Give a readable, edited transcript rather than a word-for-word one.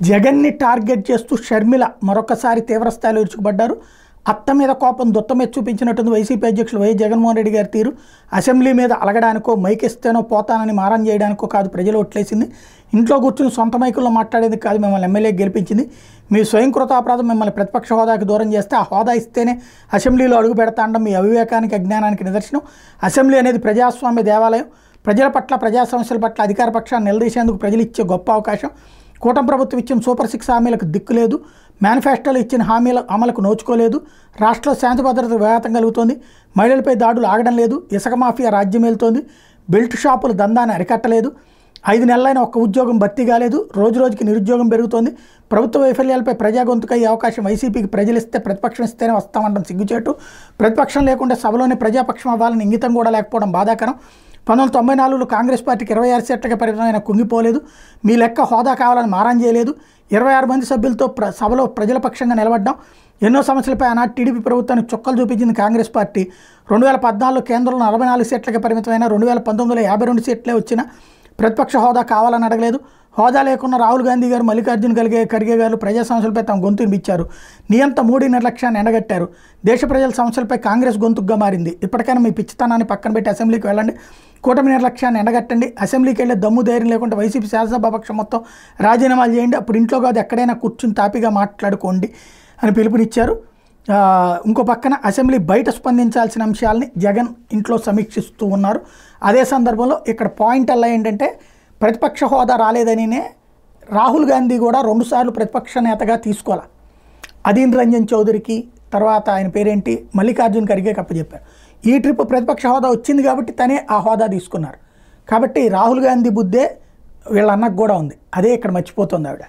జగన్ని టార్గెట్ చేస్తూ షర్మిల మరొకసారి తీవ్రస్థాయిలో విరుచుకుపడ్డారు. అత్త మీద కోపం దుత్త మీద చూపించినట్టుంది వైసీపీ అధ్యక్షులు వైఎస్ జగన్మోహన్ రెడ్డి గారి తీరు. అసెంబ్లీ మీద అలగడానికో మైకిస్తేనో పోతానని మారం చేయడానికో కాదు ప్రజలు ఓట్లేసింది. ఇంట్లో కూర్చుని సొంత మైకుల్లో మాట్లాడేది కాదు మిమ్మల్ని ఎమ్మెల్యే గెలిపించింది. మీ స్వయంకృతాపరాధం మిమ్మల్ని ప్రతిపక్ష హోదాకి దూరం చేస్తే ఆ హోదా ఇస్తేనే అసెంబ్లీలో అడుగు పెడతా అనడం మీ అవివేకానికి అజ్ఞానానికి నిదర్శనం. అసెంబ్లీ అనేది ప్రజాస్వామ్య దేవాలయం. ప్రజల పట్ల ప్రజా సమస్యల పట్ల అధికార పక్షాన్ని నిలదీసేందుకు ప్రజలు ఇచ్చే గొప్ప అవకాశం. కూటమి ప్రభుత్వం ఇచ్చిన సూపర్ 6 హామీలకు దిక్కు లేదు. మేనిఫెస్టోలో ఇచ్చిన హామీల అమలుకు నోచుకోలేదు. రాష్ట్రంలో శాంతి భద్రతకు విఘాతం కలుగుతోంది. మహిళలపై దాడులు ఆగడం లేదు. ఇసుక మాఫియా రాజ్యం వెళ్తోంది. బెల్ట్ షాపుల దందాన్ని అరికట్టలేదు. 5 నెలలైన ఒక్క ఉద్యోగం భర్తీ కాలేదు. రోజు రోజుకి నిరుద్యోగం పెరుగుతోంది. ప్రభుత్వ వైఫల్యాలపై ప్రజా గొంతుకయ్యే అవకాశం వైసీపీకి ప్రజలు ఇస్తే ప్రతిపక్షం ఇస్తేనే వస్తామంటాం సిగ్గుచేటు. ప్రతిపక్షం లేకుండా సభలోనే ప్రజాపక్షం అవ్వాలని ఇంగితం కూడా లేకపోవడం బాధాకరం. 1994లో కాంగ్రెస్ పార్టీకి 26 సీట్లకే పరిమితమైన కుంగిపోలేదు. మీ లెక్క హోదా కావాలని మారం చేయలేదు. 26 మంది సభ్యులతో సభలో ప్రజల పక్షంగా నిలబడ్డాం. ఎన్నో సమస్యలపై ఆనాటి టీడీపీ ప్రభుత్వానికి చుక్కలు చూపించింది కాంగ్రెస్ పార్టీ. 2014లో కేంద్రంలో 44 సీట్లకే పరిమితమైన 2019లో 52 సీట్లే వచ్చిన ప్రతిపక్ష హోదా కావాలని అడగలేదు. హోదా లేకున్న రాహుల్ గాంధీ గారు, మల్లికార్జున ఖర్గే గారు ప్రజా సమస్యలపై తమ గొంతు వినిపించారు. నియంత మోడీ నిర్లక్ష్యాన్ని ఎండగట్టారు. దేశ ప్రజల సమస్యలపై కాంగ్రెస్ గొంతుగా మారింది. ఇప్పటికైనా మీ పిచ్చితనాన్ని పక్కన పెట్టి అసెంబ్లీకి వెళ్ళండి. కూటమి నిర్లక్ష్యాన్ని ఎండగట్టండి. అసెంబ్లీకి వెళ్ళే దమ్ము ధైర్యం లేకుండా వైసీపీ శాసనసభాపక్షం మొత్తం రాజీనామాలు చేయండి. అప్పుడు ఇంట్లో కాదు ఎక్కడైనా కూర్చుని తాపిగా మాట్లాడుకోండి అని పిలుపునిచ్చారు. ఇంకో పక్కన అసెంబ్లీ బయట స్పందించాల్సిన అంశాలని జగన్ ఇంట్లో సమీక్షిస్తూ ఉన్నారు. అదే సందర్భంలో ఇక్కడ పాయింట్ అలా ఏంటంటే ప్రతిపక్ష హోదా రాలేదనినే రాహుల్ గాంధీ కూడా 2 సార్లు ప్రతిపక్ష నేతగా తీసుకోవాలి. అదీన్ రంజన్ చౌదరికి తర్వాత ఆయన పేరేంటి మల్లికార్జున ఖర్గేకి అప్పచెప్పారు. ఈ ట్రిప్ ప్రతిపక్ష హోదా వచ్చింది కాబట్టి తనే ఆ హోదా తీసుకున్నారు. కాబట్టి రాహుల్ గాంధీ బుద్ధే వీళ్ళ అన్నకు కూడా ఉంది. అదే ఇక్కడ మర్చిపోతుంది ఆవిడ.